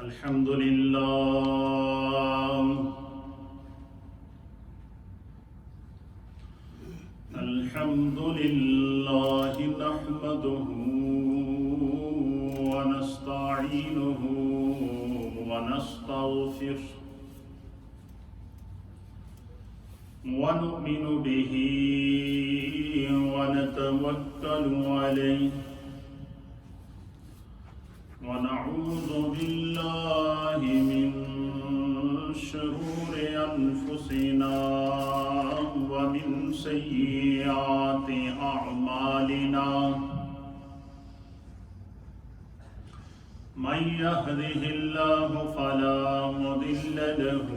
الحمد لله نحمده ونستعينه ونستغفره ونؤمن به ونتوكل عليه ونعوذ بالله من شرور أنفسنا ومن سيئات أعمالنا من يهده الله فلا مضل له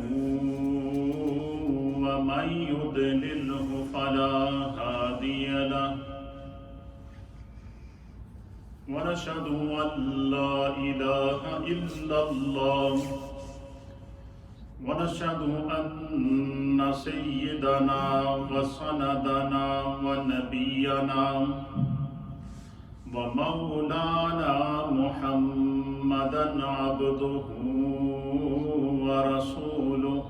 ومن يضلله فلا هادي له ونشهد أن لا إله إلا الله ونشهد أن سيدنا وسندنا ونبينا ومولانا محمدا عبده ورسوله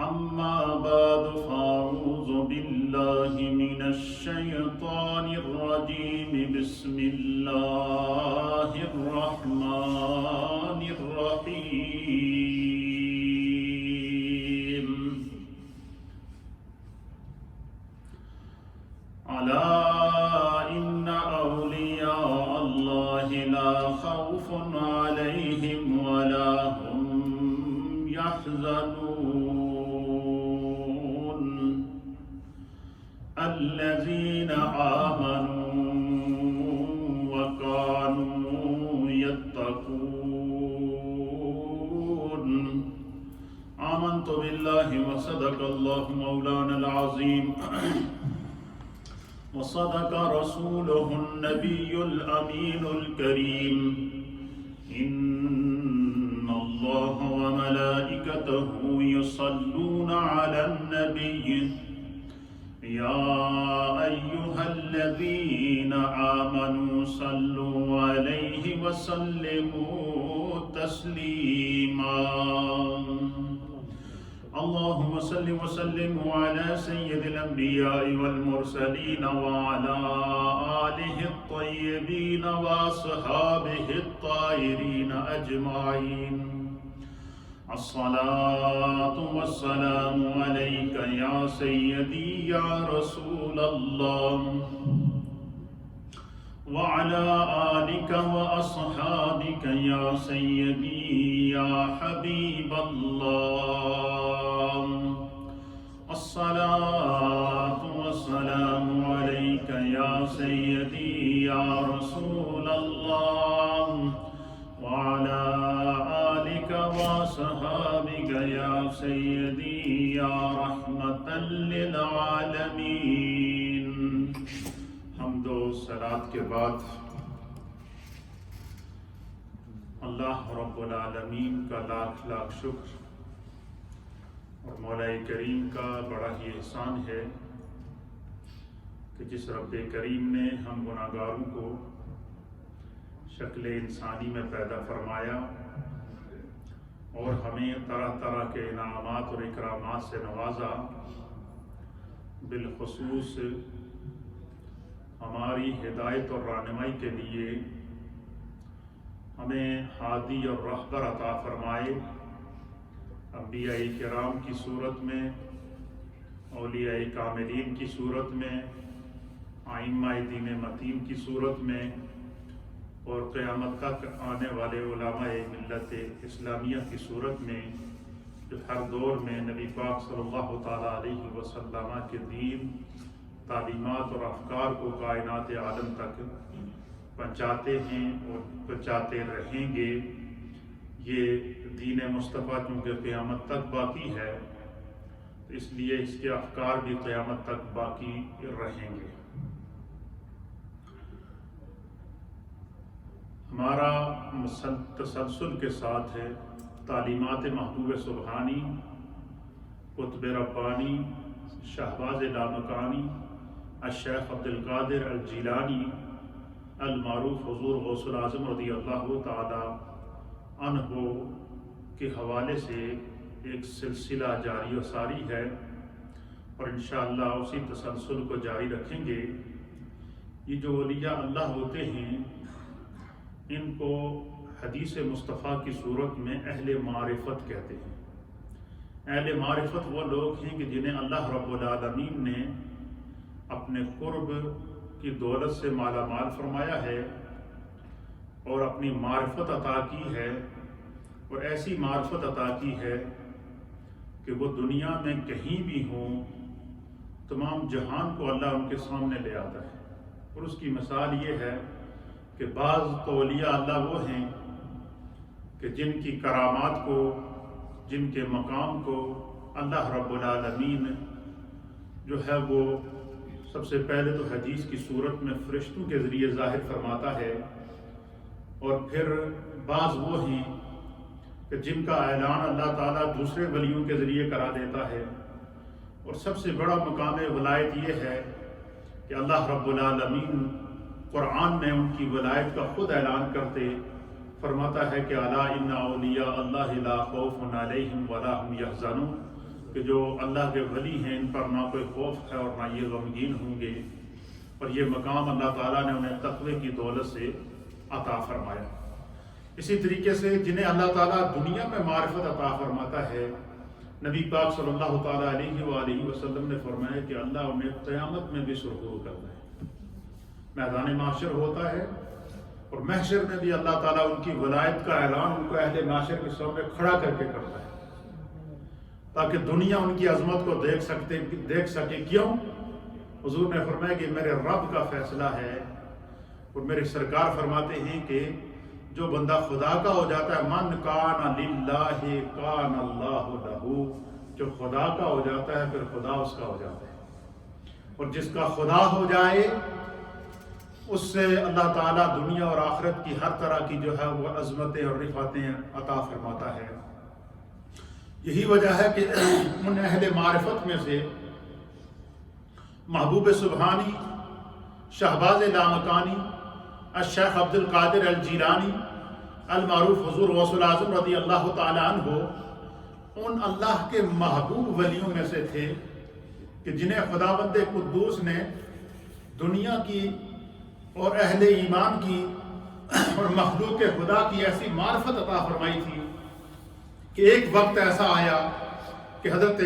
أما بعد فأعوذ بالله من الشيطان الرجيم بسم الله الرحمن الرحيم ألا إن أولياء الله لا خوف عليهم ولا هم يحزنون الذين آمنوا وكانوا يتقون آمنت بالله وصدق الله مولانا العظيم وصدق رسوله النبي الأمين الكريم إن الله وملائكته يصلون على النبي يا أيها الذين آمنوا صلوا عليه وسلموا تسليما اللهم صل وسلم على سيد الأنبياء والمرسلين وعلى آله الطيبين وأصحابه الطاهرين أجمعين الصلاة والسلام عليك يا سيدي يا رسول الله وعلى آلك وأصحابك يا سيدي يا حبيب الله الصلاة والسلام عليك يا سيدي يا رسول الله وعلى آلك وصحابك يا سيدي يا رحمة للعالمين حمد و صلاة کے بعد اللہ رب العالمین کا لاکھ لاکھ شکر اور مولا کریم کا بڑا ہی احسان ہے کہ جس رب کریم نے ہم گناہگاروں کو شکل انسانی میں پیدا فرمایا اور ہمیں طرح طرح کے انعامات اور اکرامات سے نوازا، بالخصوص ہماری ہدایت اور رہنمائی کے لیے ہمیں ہادی اور رہبر عطا فرمائے، انبیاء کرام کی صورت میں، اولیاء کاملین کی صورت میں، ائمہ دین متین کی صورت میں، اور قیامت تک آنے والے علماء ملت اسلامیہ کی صورت میں، جو ہر دور میں نبی پاک صلی اللہ تعالیٰ علیہ وسلم کے دین، تعلیمات اور افکار کو کائنات عالم تک پہنچاتے ہیں اور پہنچاتے رہیں گے۔ یہ دین مصطفیٰ چونکہ قیامت تک باقی ہے تو اس لیے اس کے افکار بھی قیامت تک باقی رہیں گے۔ ہمارا تسلسل کے ساتھ ہے تعلیمات محبوب سبحانی، قطب ربانی، شہباز لامکانی، الشیخ عبدالقادر الجیلانی المعروف حضور غوث العظم رضی اللہ تعالی عنہ کے حوالے سے ایک سلسلہ جاری و ساری ہے اور انشاءاللہ اسی تسلسل کو جاری رکھیں گے۔ یہ جو اولیاء اللہ ہوتے ہیں ان کو حدیث مصطفیٰ کی صورت میں اہل معرفت کہتے ہیں۔ اہل معرفت وہ لوگ ہیں کہ جنہیں اللہ رب العالمین نے اپنے قرب کی دولت سے مالا مال فرمایا ہے اور اپنی معرفت عطا کی ہے، اور ایسی معرفت عطا کی ہے کہ وہ دنیا میں کہیں بھی ہوں تمام جہان کو اللہ ان کے سامنے لے آتا ہے۔ اور اس کی مثال یہ ہے کہ بعض تو اولیاء اللہ وہ ہیں کہ جن کی کرامات کو، جن کے مقام کو اللہ رب العالمین جو ہے وہ سب سے پہلے تو حدیث کی صورت میں فرشتوں کے ذریعے ظاہر فرماتا ہے، اور پھر بعض وہ ہیں کہ جن کا اعلان اللہ تعالیٰ دوسرے ولیوں کے ذریعے کرا دیتا ہے۔ اور سب سے بڑا مقام ولایت یہ ہے کہ اللہ رب العالمین قرآن میں ان کی ولایت کا خود اعلان کرتے فرماتا ہے کہ الا ان اولیاء اللہ لا خوف علیہم ولا هم یحزنون، کہ جو اللہ کے ولی ہیں ان پر نہ کوئی خوف ہے اور نہ یہ غمگین ہوں گے، اور یہ مقام اللہ تعالیٰ نے انہیں تقوی کی دولت سے عطا فرمایا۔ اسی طریقے سے جنہیں اللہ تعالیٰ دنیا میں معرفت عطا فرماتا ہے، نبی پاک صلی اللہ تعالیٰ علیہ وآلہ وسلم نے فرمایا کہ اللہ انہیں قیامت میں بھی سرخرو کرتا ہے، میدان محشر ہوتا ہے، اور محشر میں بھی اللہ تعالیٰ ان کی ولایت کا اعلان ان کو اہل محشر کے سامنے کھڑا کر کے کرتا ہے تاکہ دنیا ان کی عظمت کو دیکھ سکے۔ کیوں؟ حضور نے فرمایا کہ میرے رب کا فیصلہ ہے، اور میرے سرکار فرماتے ہیں کہ جو بندہ خدا کا ہو جاتا ہے، من کان للہ کان اللہ لہ، جو خدا کا ہو جاتا ہے پھر خدا اس کا ہو جاتا ہے، اور جس کا خدا ہو جائے اس سے اللہ تعالیٰ دنیا اور آخرت کی ہر طرح کی جو ہے وہ عظمتیں اور رفعتیں عطا فرماتا ہے۔ یہی وجہ ہے کہ ان اہل معرفت میں سے محبوب سبحانی، شہباز لامکانی، الشیخ عبد القادر الجیلانی المعروف حضور غوث الاعظم رضی اللہ تعالی عنہ ان اللہ کے محبوب ولیوں میں سے تھے کہ جنہیں خداوند قدوس نے دنیا کی اور اہل ایمان کی اور مخلوق خدا کی ایسی معرفت عطا فرمائی تھی کہ ایک وقت ایسا آیا کہ حضرت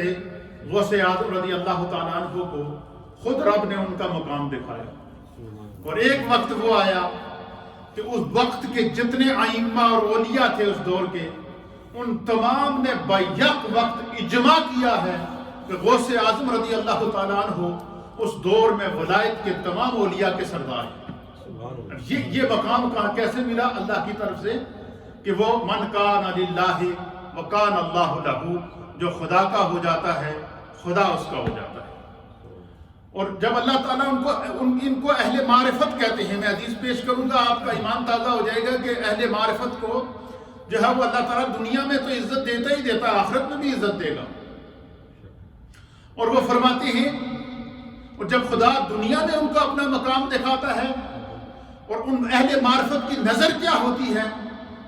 غوث اعظم رضی اللہ تعالیٰ عنہ کو خود رب نے ان کا مقام دکھایا، اور ایک وقت وہ آیا کہ اس وقت کے جتنے ائمہ اور اولیاء تھے اس دور کے، ان تمام نے بیک وقت اجماع کیا ہے کہ غوث اعظم رضی اللہ تعالیٰ عنہ اس دور میں ولایت کے تمام اولیاء کے سردار ہیں۔ یہ مقام کیسے ملا؟ اللہ کی طرف سے کہ وہ من کان للہ وکان اللہ لہ، جو خدا کا ہو جاتا ہے خدا اس کا ہو جاتا ہے۔ اور جب اللہ تعالیٰ ان کو اہل معرفت کہتے ہیں، میں حدیث پیش کروں گا، آپ کا ایمان تازہ ہو جائے گا کہ اہل معرفت کو جو ہے وہ اللہ تعالیٰ دنیا میں تو عزت دیتا ہی دیتا ہے، آخرت میں بھی عزت دے گا۔ اور وہ فرماتے ہیں، اور جب خدا دنیا میں ان کو اپنا مقام دکھاتا ہے اور ان اہل معرفت کی نظر کیا ہوتی ہے،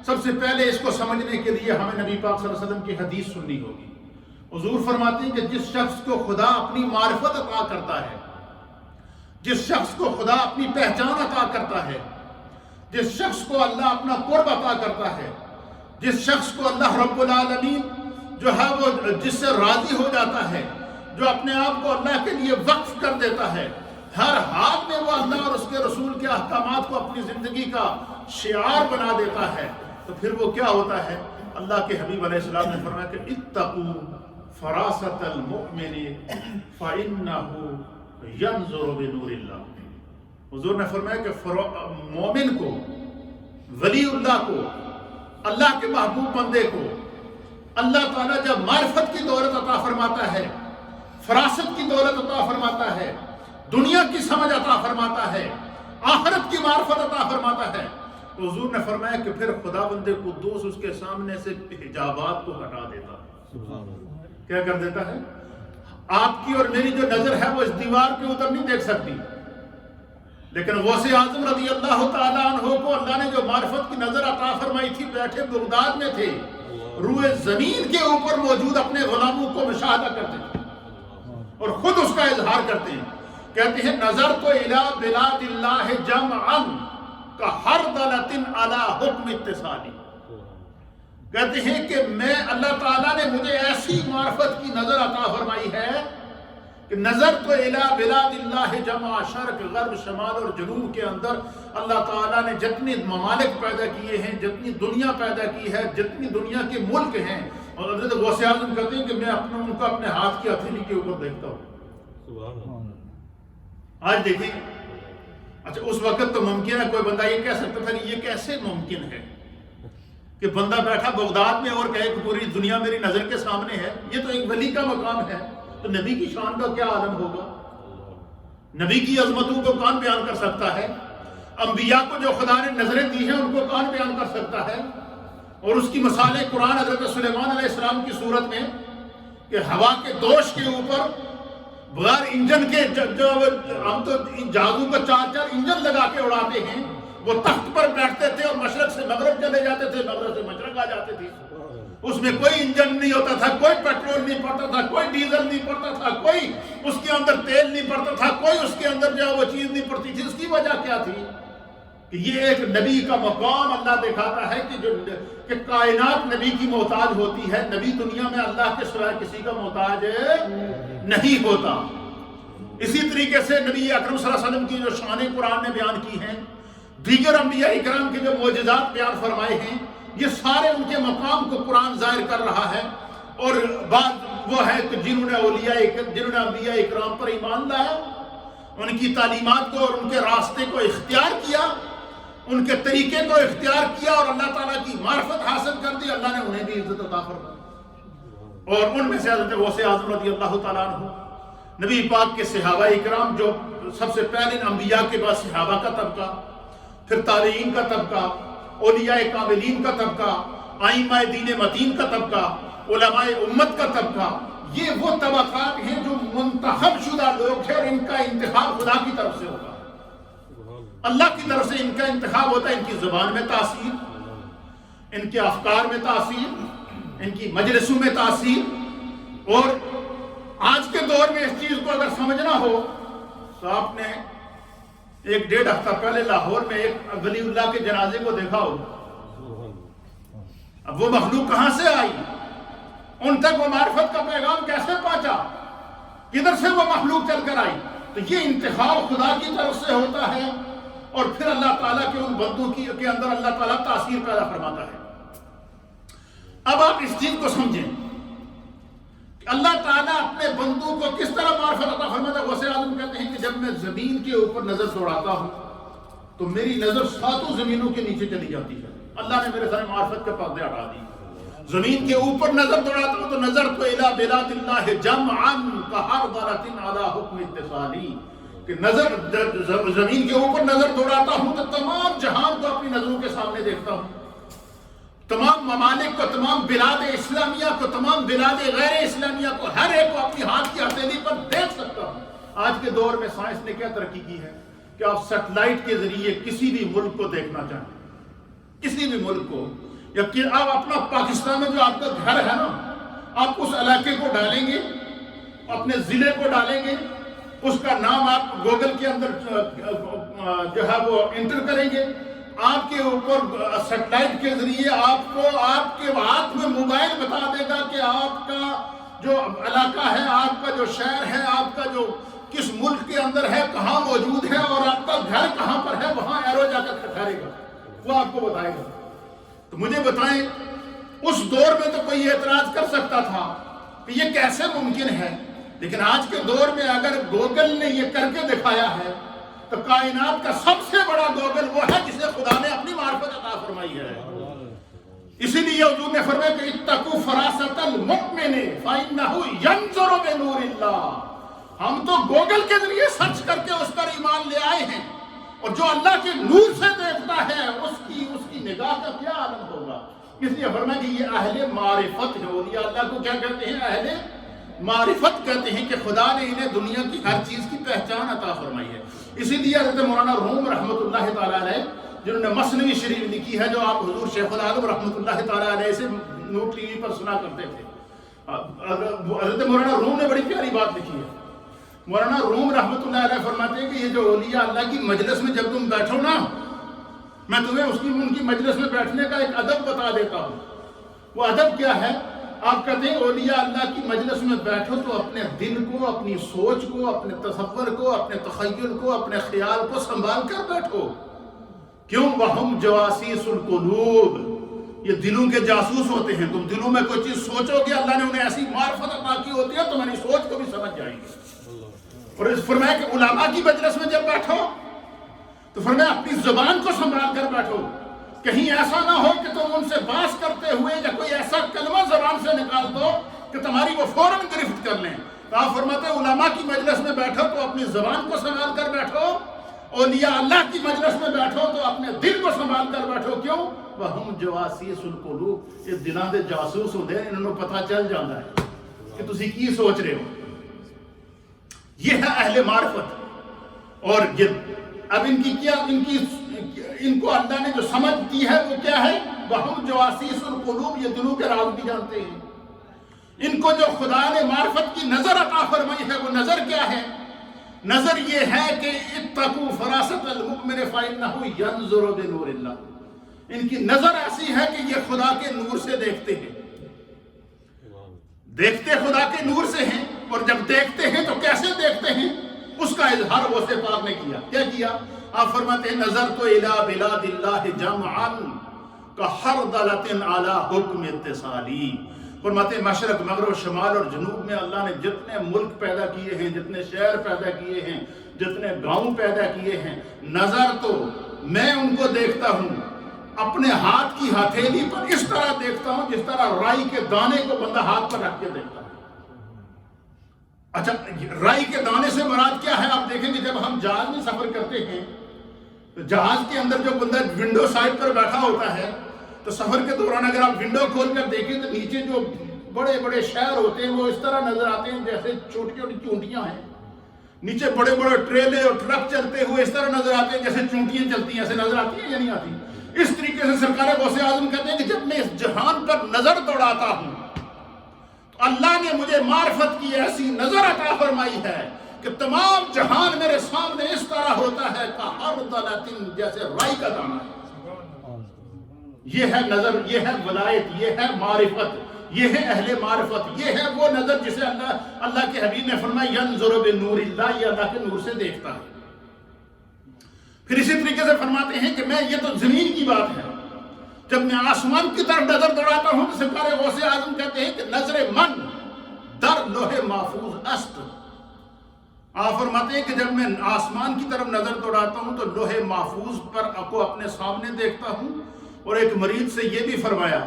سب سے پہلے اس کو سمجھنے کے لیے ہمیں نبی پاک صلی اللہ علیہ وسلم کی حدیث سننی ہوگی۔ حضور فرماتے ہیں کہ جس شخص کو خدا اپنی معرفت عطا کرتا ہے، جس شخص کو خدا اپنی پہچان عطا کرتا ہے، جس شخص کو اللہ اپنا قرب عطا کرتا ہے، جس شخص کو اللہ رب العالمین جو ہے وہ جس سے راضی ہو جاتا ہے، جو اپنے آپ کو اللہ کے لیے وقف کر دیتا ہے، ہر حال میں وہ اللہ اور اس کے رسول کے احکامات کو اپنی زندگی کا شعار بنا دیتا ہے، تو پھر وہ کیا ہوتا ہے؟ اللہ کے حبیب علیہ السلام نے فرمایا کہ اتقوا فراست المؤمن فإنه ينظر بنور اللہ۔ حضور نے فرمایا کہ مومن کو، ولی اللہ کو، اللہ کے محبوب بندے کو اللہ تعالیٰ جب معرفت کی دولت عطا فرماتا ہے، فراست کی دولت عطا فرماتا ہے، دنیا کی سمجھ عطا فرماتا ہے، آخرت کی معرفت عطا فرماتا ہے، تو حضور نے فرمایا کہ پھر خداوند قدوس اس کے سامنے سے حجابات کو ہٹا دیتا ہے۔ کیا کر دیتا ہے؟ آپ کی اور میری جو نظر ہے وہ اس دیوار کے اوپر نہیں دیکھ سکتی، لیکن غوث اعظم رضی اللہ تعالیٰ عنہ کو اللہ نے جو معرفت کی نظر عطا فرمائی تھی، بیٹھے بغداد میں تھے، روئے زمین کے اوپر موجود اپنے غلاموں کو مشاہدہ کرتے تھے اور خود اس کا اظہار کرتے ہیں. کہتے ہیں نظر تو الی بلاد اللہ جمعا کحردلۃ علی حکم اتصالی. کہتے ہیں کہ میں اللہ تعالیٰ نے مجھے ایسی معرفت کی نظر عطا فرمائی ہے کہ نظر تو الی بلاد اللہ جمع، شرق غرب شمال اور جنوب کے اندر اللہ تعالیٰ نے جتنی ممالک پیدا کیے ہیں، جتنی دنیا پیدا کی ہے، جتنی دنیا کے ملک ہیں، اور حضرت غوث اعظم کہتے ہیں کہ میں ان کو اپنے ہاتھ کی ہتھیلی کے اوپر دیکھتا ہوں. آج دیکھیں، اچھا اس وقت تو ممکن ہے کوئی بندہ یہ کہہ سکتا تھا کہ یہ کیسے ممکن ہے کہ بندہ بیٹھا بغداد میں اور کہے کہ پوری دنیا میری نظر کے سامنے ہے. یہ تو ایک ولی کا مقام ہے، تو نبی کی شان کا کیا عالم ہوگا؟ نبی کی عظمتوں کو کون بیان کر سکتا ہے؟ انبیاء کو جو خدا نے نظریں دی ہیں ان کو کون بیان کر سکتا ہے؟ اور اس کی مثال قرآن حضرت سلیمان علیہ السلام کی صورت میں کہ ہوا کے دوش کے اوپر بغیر انجن کے، جو ہم تو جادو کا 4 انجن لگا کے اڑاتے ہیں، وہ تخت پر بیٹھتے تھے اور مشرق سے مغرب چلے جاتے تھے، مغرب سے مشرق آ جاتے تھے. اس میں کوئی انجن نہیں ہوتا تھا، کوئی پیٹرول نہیں پڑتا تھا، کوئی ڈیزل نہیں پڑتا تھا، کوئی اس کے اندر تیل نہیں پڑتا تھا، کوئی اس کے اندر جو وہ چیز نہیں پڑتی تھی. اس کی وجہ کیا تھی؟ کہ یہ ایک نبی کا مقام اللہ دکھاتا ہے کہ کائنات نبی کی محتاج ہوتی ہے. نبی دنیا میں اللہ کے سوائے کسی کا محتاج نہیں ہوتا. اسی طریقے سے نبی اکرم صلی اللہ علیہ وسلم کی جو شان قرآن نے بیان کی ہیں، دیگر انبیاء اکرام کے جو معجزات بیان فرمائے ہیں، یہ سارے ان کے مقام کو قرآن ظاہر کر رہا ہے. اور بعد وہ ہے کہ جنہوں نے انبیاء اکرام پر ایمان لایا، ان کی تعلیمات کو اور ان کے راستے کو اختیار کیا، ان کے طریقے کو اختیار کیا اور اللہ تعالیٰ کی معرفت حاصل کر دی، اللہ نے انہیں بھی عزت عطا فرمائی. اور ان میں سے حضرت غوث اعظم رضی اللہ تعالیٰ عنہ، نبی پاک کے صحابہ اکرام جو سب سے پہلے انبیاء کے بعد صحابہ کا طبقہ، پھر تابعین کا طبقہ، اولیاء کاملین کا طبقہ، ائمہ دین متین کا طبقہ، علماء امت کا طبقہ، یہ وہ طبقات ہیں جو منتخب شدہ لوگ ہیں اور ان کا انتخاب خدا کی طرف سے ہوتا ہے. اللہ کی طرف سے ان کا انتخاب ہوتا ہے. ان کی زبان میں تاثیر، ان کے افکار میں تاثیر، ان کی مجلسوں میں تاثیر. اور آج کے دور میں اس چیز کو اگر سمجھنا ہو تو آپ نے 1-1.5 ہفتہ پہلے لاہور میں ایک ولی اللہ کے جنازے کو دیکھا ہو. اب وہ مخلوق کہاں سے آئی؟ ان تک وہ معرفت کا پیغام کیسے پہنچا؟ کدھر سے وہ مخلوق چل کر آئی؟ تو یہ انتخاب خدا کی طرف سے ہوتا ہے اور پھر اللہ تعالیٰ کے ان بندوں کے اندر اللہ تعالیٰ تاثیر پیدا فرماتا ہے. اب آپ اس چیز کو سمجھیں کہ اللہ تعالیٰ اپنے بندوں کو کس طرح معرفت عطا فرماتا ہے. غوث اعظم کہتے ہیں کہ جب میں زمین کے اوپر نظر دوڑاتا ہوں تو میری نظر 7 زمینوں کے نیچے چلی جاتی ہے. اللہ نے میرے سامنے معرفت کے پردے ہٹا دی. زمین کے اوپر نظر دوڑاتا ہوں تو نظر تو الی بلاد اللہ جمعا کحردلۃ علی حکم اتصالی، کہ نظر زمین کے اوپر نظر دوڑاتا ہوں تو تمام جہان کو اپنی نظروں کے سامنے دیکھتا ہوں، تمام ممالک کو، تمام بلاد اسلامیہ کو، تمام بلاد غیر اسلامیہ کو، ہر ایک کو اپنی ہاتھ کی ہتھیلی پر دیکھ سکتا ہوں. آج کے دور میں سائنس نے کیا ترقی کی ہے کہ آپ سیٹلائٹ کے ذریعے کسی بھی ملک کو دیکھنا چاہیں، کسی بھی ملک کو، یا کہ آپ اپنا پاکستان میں جو آپ کا گھر ہے نا، آپ اس علاقے کو ڈالیں گے، اپنے ضلع کو ڈالیں گے، اس کا نام آپ گوگل کے اندر جو ہے وہ انٹر کریں گے، آپ کے اوپر سیٹلائٹ کے ذریعے آپ کو آپ کے ہاتھ میں موبائل بتا دے گا کہ آپ کا جو علاقہ ہے، آپ کا جو شہر ہے، آپ کا جو کس ملک کے اندر ہے، کہاں موجود ہے، اور آپ کا گھر کہاں پر ہے، وہاں ایرو جا کر ٹھہرے گا، وہ آپ کو بتائے گا. تو مجھے بتائیں اس دور میں تو کوئی اعتراض کر سکتا تھا کہ یہ کیسے ممکن ہے، لیکن آج کے دور میں اگر گوگل نے یہ کر کے دکھایا ہے تو کائنات کا سب سے بڑا گوگل وہ ہے جسے خدا نے اپنی معرفت عطا فرمائی ہے. اسی لیے حضور نے فرمایا کہ اتقوا فراست المؤمن فإنه ينظر بنور اللہ. ہم تو گوگل کے ذریعے سرچ کر کے اس پر ایمان لے آئے ہیں، اور جو اللہ کے نور سے دیکھتا ہے اس کی نگاہ کا کیا عالم ہوگا. اس لیے فرمایا کہ یہ اہل معرفت ہے. اولیاء اللہ کو کیا کہتے ہیں؟ اہل معرفت کہتے ہیں کہ خدا نے انہیں دنیا کی ہر چیز کی پہچان عطا فرمائی ہے. اسی لیے حضرت مولانا روم رحمۃ اللہ تعالیٰ علیہ جنہوں نے مثنوی شریف لکھی ہے جو آپ حضور شیخ العالم رحمۃ اللہ تعالیٰ علیہ سے نور ٹی وی پر سنا کرتے تھے، حضرت مولانا روم نے بڑی پیاری بات لکھی ہے۔ مولانا روم رحمۃ اللہ علیہ فرماتے ہیں کہ یہ جو اولیاء اللہ کی مجلس میں جب تم بیٹھو نا، میں تمہیں ان کی مجلس میں بیٹھنے کا ایک ادب بتا دیتا ہوں۔ وہ ادب کیا ہے؟ آپ کہتے ہیں اولیاء اللہ کی مجلس میں بیٹھو تو اپنے دل کو، اپنی سوچ کو، اپنے تصور کو، اپنے تخیل کو، اپنے خیال کو سنبھال کر بیٹھو۔ کیوں؟ وَهُمْ جَوَاسِيسُ الْقُلُوبِ، یہ دلوں کے جاسوس ہوتے ہیں۔ تم دلوں میں کوئی چیز سوچو گے، اللہ نے انہیں ایسی معرفت عطا کی ہوتی ہے تمہاری سوچ کو بھی سمجھ جائیں گے۔ اور اس فرمایا کہ علماء کی مجلس میں جب بیٹھو تو فرمایا اپنی زبان کو سنبھال کر بیٹھو، کہیں ایسا نہ ہو کہ تم ان سے بحث کرتے ہوئے یا کوئی ایسا کلمہ زبان سے نکال دو کہ تمہاری وہ فوراً گرفت کر لیں۔ تو آپ فرماتے ہیں علماء کی مجلس میں بیٹھو تو اپنی زبان کو سنبھال کر بیٹھو، اولیاء اللہ کی مجلس میں بیٹھو تو اپنے دل کو سنبھال کر بیٹھو۔ کیوں؟ وَهُمْ جَوَاسِيسُ الْقُلُوبِ، یہ دلاں دے جاسوس ہوندے ہیں، انہوں نے پتہ چل جاتا ہے کہ تسی کی سوچ رہے ہو۔ یہ ہے اہل معرفت۔ اور یہ اب ان کو اللہ نے جو سمجھ دی ہے وہ کیا ہے؟ وَهُمْ جَوَاسِيسُ الْقُلُوبِ، یہ دلوں کے راز بھی جانتے ہیں۔ ان کو جو خدا نے معرفت کی نظر عطا فرمائی ہے وہ نظر کیا ہے؟ نظر یہ ہے کہ اتقوا فراست المؤمن فإنه ينظر بنور اللہ، ان کی نظر ایسی ہے کہ یہ خدا کے نور سے دیکھتے ہیں، دیکھتے خدا کے نور سے ہیں۔ اور جب دیکھتے ہیں تو کیسے دیکھتے ہیں؟ اس کا اظہار غوث پاک نے کیا۔ کیا کیا؟ آپ فرماتے ہیں نظر تو الی بلاد اللہ جمعا کحردلۃ علی حکم اتصالی۔ فرماتے ہیں مشرق، مغرب، شمال اور جنوب میں اللہ نے جتنے ملک پیدا کیے ہیں، جتنے شہر پیدا کیے ہیں، جتنے گاؤں پیدا کیے ہیں، نظر تو میں ان کو دیکھتا ہوں اپنے ہاتھ کی ہتھیلی پر، اس طرح دیکھتا ہوں جس طرح رائی کے دانے کو بندہ ہاتھ پر رکھ کے دیکھتا ہے۔ اچھا، رائی کے دانے سے مراد کیا ہے؟ آپ دیکھیں گے جب ہم جہاز میں سفر کرتے ہیں تو جہاز کے اندر جو بندہ ونڈو سائڈ پر بیٹھا ہوتا ہے تو سفر کے دوران اگر آپ ونڈو کھول کر دیکھیں تو نیچے جو بڑے بڑے شہر ہوتے ہیں وہ اس طرح نظر آتے ہیں جیسے چھوٹی چھوٹی چونٹیاں ہیں۔ نیچے بڑے بڑے ٹریلے اور ٹرک چلتے ہوئے اس طرح نظر آتے ہیں جیسے چونٹیاں چلتی ہیں۔ ایسے نظر آتی ہیں یا نہیں آتی؟ اس طریقے سے سرکار غوث اعظم کہتے ہیں کہ جب میں اس جہان پر نظر دوڑاتا ہوں تو اللہ نے مجھے معرفت کی ایسی نظر عطا فرمائی ہے کہ تمام جہان میرے سامنے اس طرح ہوتا ہے کہ ہر دلتن، جیسے رائی کا دانہ ہے۔ یہ ہے نظر، یہ ہے ولایت، یہ ہے معرفت، یہ ہے اہل معرفت، یہ ہے وہ نظر جسے اللہ کے حبیب نے فرمایا ینظر بنور اللہ، یہ اللہ کے نور سے دیکھتا ہے۔ پھر اسی طریقے سے فرماتے ہیں کہ میں، یہ تو زمین کی بات ہے، جب میں آسمان کی طرف نظر دوڑاتا ہوں تو سرکار غوث اعظم کہتے ہیں کہ نظر من در لوح محفوظ است۔ آپ فرماتے ہیں کہ جب میں آسمان کی طرف نظر دوڑاتا ہوں تو لوح محفوظ پر کو اپنے سامنے دیکھتا ہوں۔ اور ایک مریض سے یہ بھی فرمایا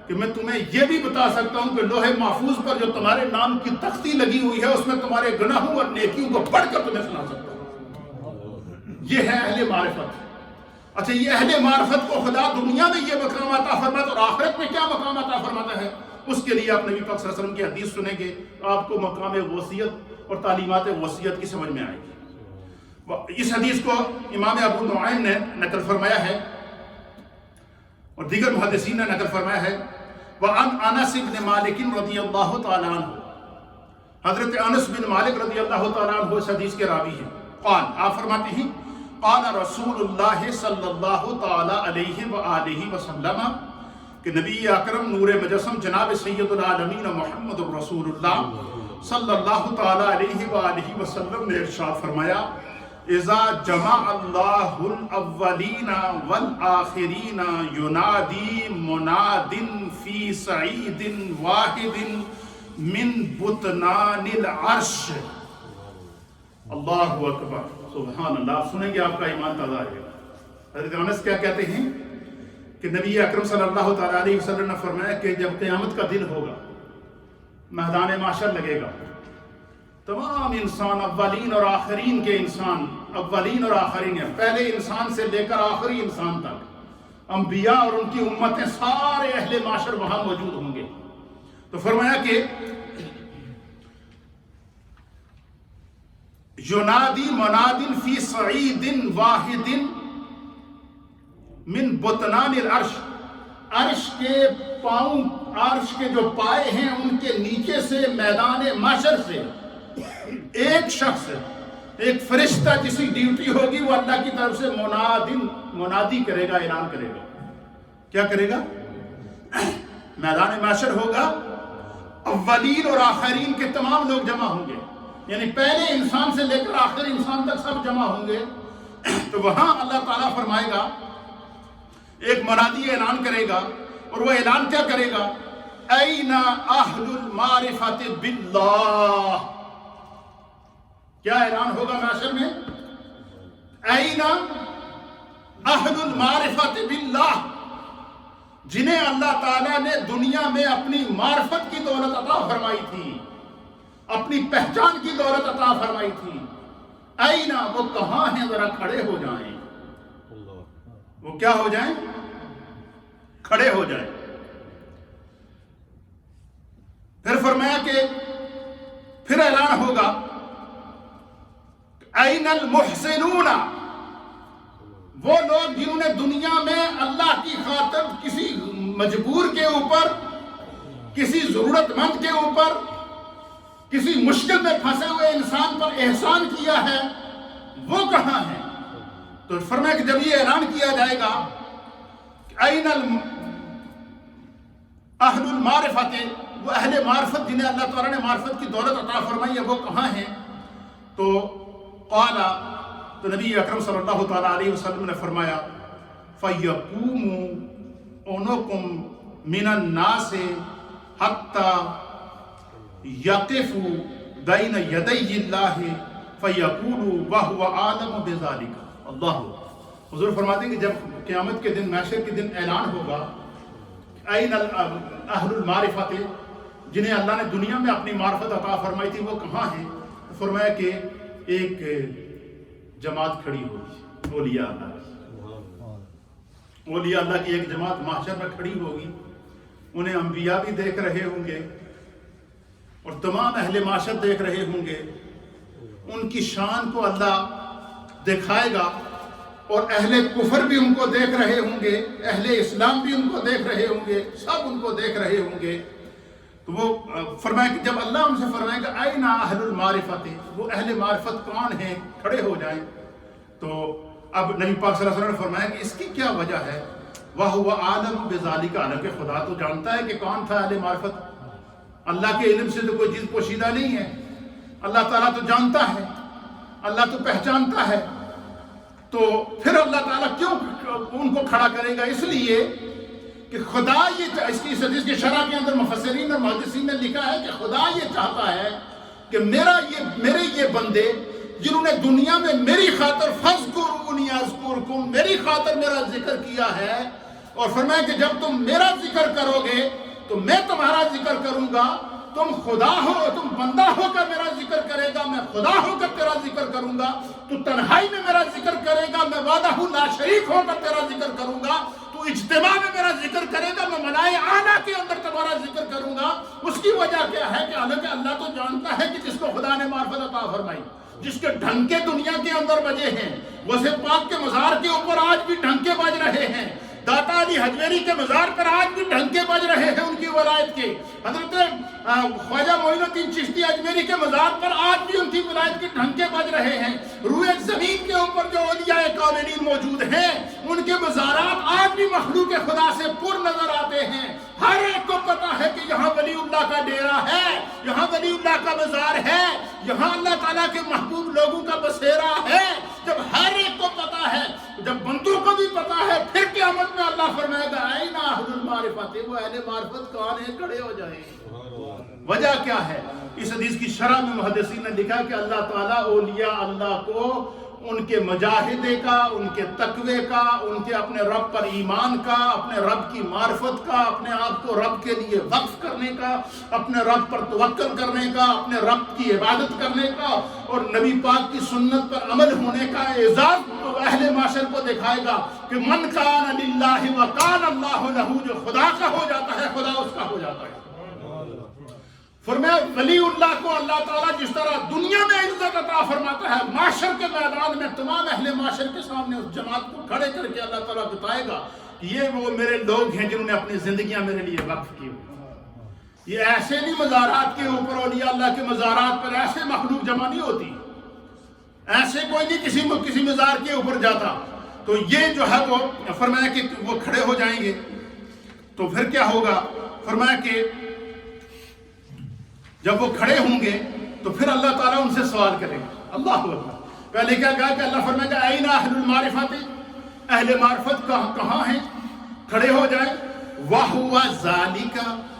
کہ میں تمہیں یہ بھی بتا سکتا ہوں کہ لوح محفوظ پر جو تمہارے نام کی تختی لگی ہوئی ہے اس میں تمہارے گناہوں اور نیکیوں کو پڑھ کر تمہیں سنا سکتا ہوں۔ یہ ہے اہل معرفت۔ اچھا، یہ اہل معرفت کو خدا دنیا میں یہ مقام عطا فرماتا ہے اور آخرت میں کیا مقام عطا فرماتا ہے، اس کے لیے آپ نبی پاک صلی اللہ علیہ وسلم کی حدیث سنیں گے آپ کو مقام وصیت اور تعلیمات وصیت کی سمجھ میں آئے گی۔ اس حدیث کو امام ابو نعیم نے نقل فرمایا ہے اور دیگر محدثین نے نقل فرمایا ہے۔ وعن انس بن مالک رضی اللہ تعالیٰ عنہ، حضرت انس بن مالک رضی اللہ تعالیٰ عنہ اس حدیث کے راوی ہیں۔ قال، آپ فرماتے ہیں قال رسول اللہ صلی اللہ تعالیٰ علیہ وآلہ وسلم، کہ نبی اکرم نور مجسم جناب سید العالمین محمد رسول اللہ صلی اللہ تعالیٰ علیہ وآلہ وسلم نے ارشاد فرمایا اذا جمع اللہ الاولین والآخرین ینادی مناد فی سعید واحد من بطنان العرش۔ اللہ اکبر، سبحان اللہ۔ آپ سنیں گے آپ کا ایمان تازہ آئے گا۔ حضرت انس کیا کہتے ہیں کہ نبی اکرم صلی اللہ تعالیٰ علیہ وسلم نے فرمایا کہ جب قیامت کا دن ہوگا، میدان محشر لگے گا، تمام انسان، اولین اور آخرین کے انسان، اولین اور آخرین، پہلے انسان سے لے کر آخری انسان تک، انبیاء اور ان کی امتیں، سارے اہل معاشر وہاں موجود ہوں گے۔ تو فرمایا کہ ینادی منادن فی صعید واحد من بطنان العرش، عرش کے جو پائے ہیں ان کے نیچے سے میدان محشر سے ایک شخص، ایک فرشتہ جس کی ڈیوٹی ہوگی وہ اللہ کی طرف سے منادی کرے گا، اعلان کرے گا۔ کیا کرے گا؟ میدان محشر ہوگا، اولین اور آخرین کے تمام لوگ جمع ہوں گے، یعنی پہلے انسان سے لے کر آخر انسان تک سب جمع ہوں گے۔ تو وہاں اللہ تعالیٰ فرمائے گا، ایک منادی اعلان کرے گا، اور وہ اعلان کیا کرے گا؟ این اہل المعرفت باللہ۔ کیا اعلان ہوگا محشر میں؟ این اہل المعرفت باللہ، جنہیں اللہ تعالیٰ نے دنیا میں اپنی معرفت کی دولت عطا فرمائی تھی، اپنی پہچان کی دولت عطا فرمائی تھی۔ این، وہ کہاں ہیں؟ ذرا کھڑے ہو جائیں۔ وہ کیا ہو جائیں؟ کھڑے ہو جائیں۔ پھر فرمایا کہ پھر اعلان ہوگا، این المحسنون، وہ لوگ جنہوں نے دنیا میں اللہ کی خاطر کسی مجبور کے اوپر، کسی ضرورت مند کے اوپر، کسی مشکل میں پھنسے ہوئے انسان پر احسان کیا ہے، وہ کہاں ہیں؟ تو فرمایا کہ جب یہ اعلان کیا جائے گا این اہل المعرفت، وہ اہل معرفت جنہیں اللہ تعالیٰ نے معرفت کی دولت عطا فرمائی ہے وہ کہاں ہیں؟ تو قال، تو نبی اکرم صلی اللہ تعالیٰ علیہ وسلم نے فرمایا فَيَقُومُ أُنُقُمْ مِنَ النَّاسِ حَتَّى يَقِفُ بَيْنَ يَدَيِّ اللَّهِ فَيَقُولُ وَهُوَ عَالَمُ بِذَلِكَ۔ اللہ حضور فرماتے ہیں کہ جب قیامت کے دن، محشر کے دن اعلان ہوگا این اہل المعرفت، جنہیں اللہ نے دنیا میں اپنی معرفت عطا فرمائی تھی وہ کہاں ہیں؟ فرمایا کہ ایک جماعت کھڑی ہوگی، اولیاء اللہ کی ایک جماعت محشر میں کھڑی ہوگی، انہیں انبیاء بھی دیکھ رہے ہوں گے اور تمام اہل معاشر دیکھ رہے ہوں گے، ان کی شان کو اللہ دکھائے گا، اور اہل کفر بھی ان کو دیکھ رہے ہوں گے، اہل اسلام بھی ان کو دیکھ رہے ہوں گے، سب ان کو دیکھ رہے ہوں گے۔ تو وہ فرمایا کہ جب اللہ ان سے فرمائے گا این اہل المعرفت، وہ اہل معرفت کون ہیں؟ کھڑے ہو جائیں۔ تو اب نبی پاک صلی اللہ علیہ وسلم نے فرمایا کہ اس کی کیا وجہ ہے؟ وَهُوَ عَالَمُ بِذَلِكَ، حالانکہ خدا تو جانتا ہے کہ کون تھا اہل معرفت۔ اللہ کے علم سے تو کوئی چیز پوشیدہ نہیں ہے، اللہ تعالیٰ تو جانتا ہے، اللہ تو پہچانتا ہے۔ تو پھر اللہ تعالیٰ کیوں ان کو کھڑا کرے گا؟ اس لیے کہ خدا اس حدیث کی شرح کے اندر مفسرین اور محدثین نے لکھا ہے کہ خدا یہ چاہتا ہے کہ میرے یہ بندے جنہوں نے دنیا میں میری خاطر فَاذْكُرُونِي أَذْكُرْكُمْ، میری خاطر میرا ذکر کیا ہے، اور فرمایا کہ جب تم میرا ذکر کرو گے تو میں تمہارا ذکر کروں گا، تم خدا ہو، تم بندہ ہو کر میرا ذکر کرے گا، میں خدا ہو کر تیرا ذکر کروں گا، تو تنہائی میں میرا ذکر کرے گا، میں وحدہ لا شریک ہو کر تیرا ذکر کروں گا، تو اجتماع میں میرا ذکر کرے گا، میں ملائے اعلیٰ کے اندر تمہارا ذکر کروں گا۔ اس کی وجہ کیا ہے کہ حالانکہ اللہ تو جانتا ہے کہ جس کو خدا نے معرفت عطا فرمائی، جس کے ڈھنکے دنیا کے اندر بجے ہیں، غوث پاک کے مزار کے اوپر آج بھی ڈھنکے بج رہے ہیں، داتا علی حجویری کے مزار پر آج بھی ڈھنکے بج رہے ہیں ان کی ولایت کے، حضرت خواجہ معین الدین چشتی اجمیری کے مزار پر آج بھی ان کی ولایت کے ڈھنکے بج رہے ہیں۔ روئے زمین کے اوپر جو اولیاء کاملین موجود ہیں ان کے مزارات آج بھی مخلوق خدا سے پر نظر آتے ہیں۔ ہر ایک کو پتا ہے کہ یہاں ولی اللہ کا ڈیرا ہے، یہاں ولی اللہ کا مزار ہے، یہاں اللہ تعالیٰ کے محبوب لوگوں کا بسیرا ہے۔ جب ہر ایک کو پتا ہے، جب بندوں کو بھی پتا ہے، پھر قیامت میں اللہ فرمائے گا این اہل المعرفت، وہ اہل معرفت کون ہیں؟ کھڑے ہو جائیں۔ وجہ کیا ہے؟ اس حدیث کی شرح میں محدثین نے لکھا کہ اللہ تعالیٰ اولیاء اللہ کو ان کے مجاہدے کا، ان کے تقوی کا، ان کے اپنے رب پر ایمان کا، اپنے رب کی معرفت کا، اپنے آپ کو رب کے لیے وقف کرنے کا، اپنے رب پر توکل کرنے کا، اپنے رب کی عبادت کرنے کا اور نبی پاک کی سنت پر عمل ہونے کا اعزاز تو اہل معاشر کو دکھائے گا کہ من کان للہ وکان اللہ لہ، جو خدا کا ہو جاتا ہے خدا اس کا ہو جاتا ہے۔ فرمایا ولی اللہ کو اللہ تعالیٰ جس طرح دنیا میں عزت عطا فرماتا ہے، معاشر کے میدان میں تمام اہل معاشر کے سامنے اس جماعت کو کھڑے کر کے اللہ تعالیٰ بتائے گا کہ یہ وہ میرے لوگ ہیں جنہوں نے اپنی زندگیاں میرے لیے وقف کی ہوئی۔ یہ ایسے نہیں مزارات کے اوپر، اولیاء اللہ کے مزارات پر ایسے مخلوق جمع نہیں ہوتی، ایسے کوئی نہیں کسی مزار کے اوپر جاتا۔ تو یہ جو ہے وہ فرمایا کہ وہ کھڑے ہو جائیں گے تو پھر کیا ہوگا؟ فرمایا کہ جب وہ کھڑے ہوں گے تو پھر اللہ تعالیٰ ان سے سوال کرے گا۔ اللہ اکبر۔ پہلے کیا کہا کہ اللہ فرمائے گا این اہل المعرفت، اہل معرفت کہاں ہیں؟ کھڑے ہو جائیں۔ وَهُوَ ذَلِكَ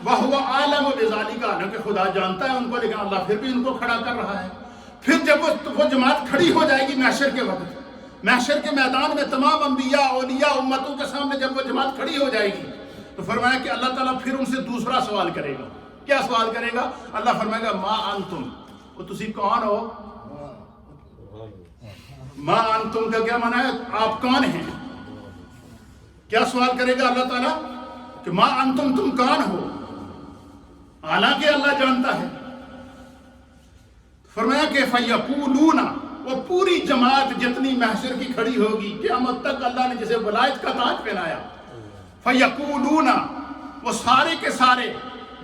وَهُوَ عَالَمُ بِذَلِكَ، حالانکہ خدا جانتا ہے ان کو، لیکن اللہ پھر بھی ان کو کھڑا کر رہا ہے۔ پھر جب وہ جماعت کھڑی ہو جائے گی محشر کے وقت، محشر کے میدان میں تمام انبیاء اولیاء امتوں کے سامنے جب وہ جماعت کھڑی ہو جائے گی تو فرمایا کہ اللہ تعالیٰ پھر ان سے دوسرا سوال کرے گا۔ کیا سوال کرے گا؟ اللہ فرمائے گا ما انتم، وہ تسی کون ہو؟ ما انتم کا کیا معنی ہے؟ آپ کون ہیں؟ کیا سوال کرے گا اللہ تعالیٰ کہ ما انتم، تم کون ہو؟ حالانکہ اللہ جانتا ہے۔ فرمایا کہ فیقولون، وہ پوری جماعت جتنی محشر کی کھڑی ہوگی قیامت تک، اللہ نے جسے ولایت کا تاج پہنایا، فیقولون، وہ سارے کے سارے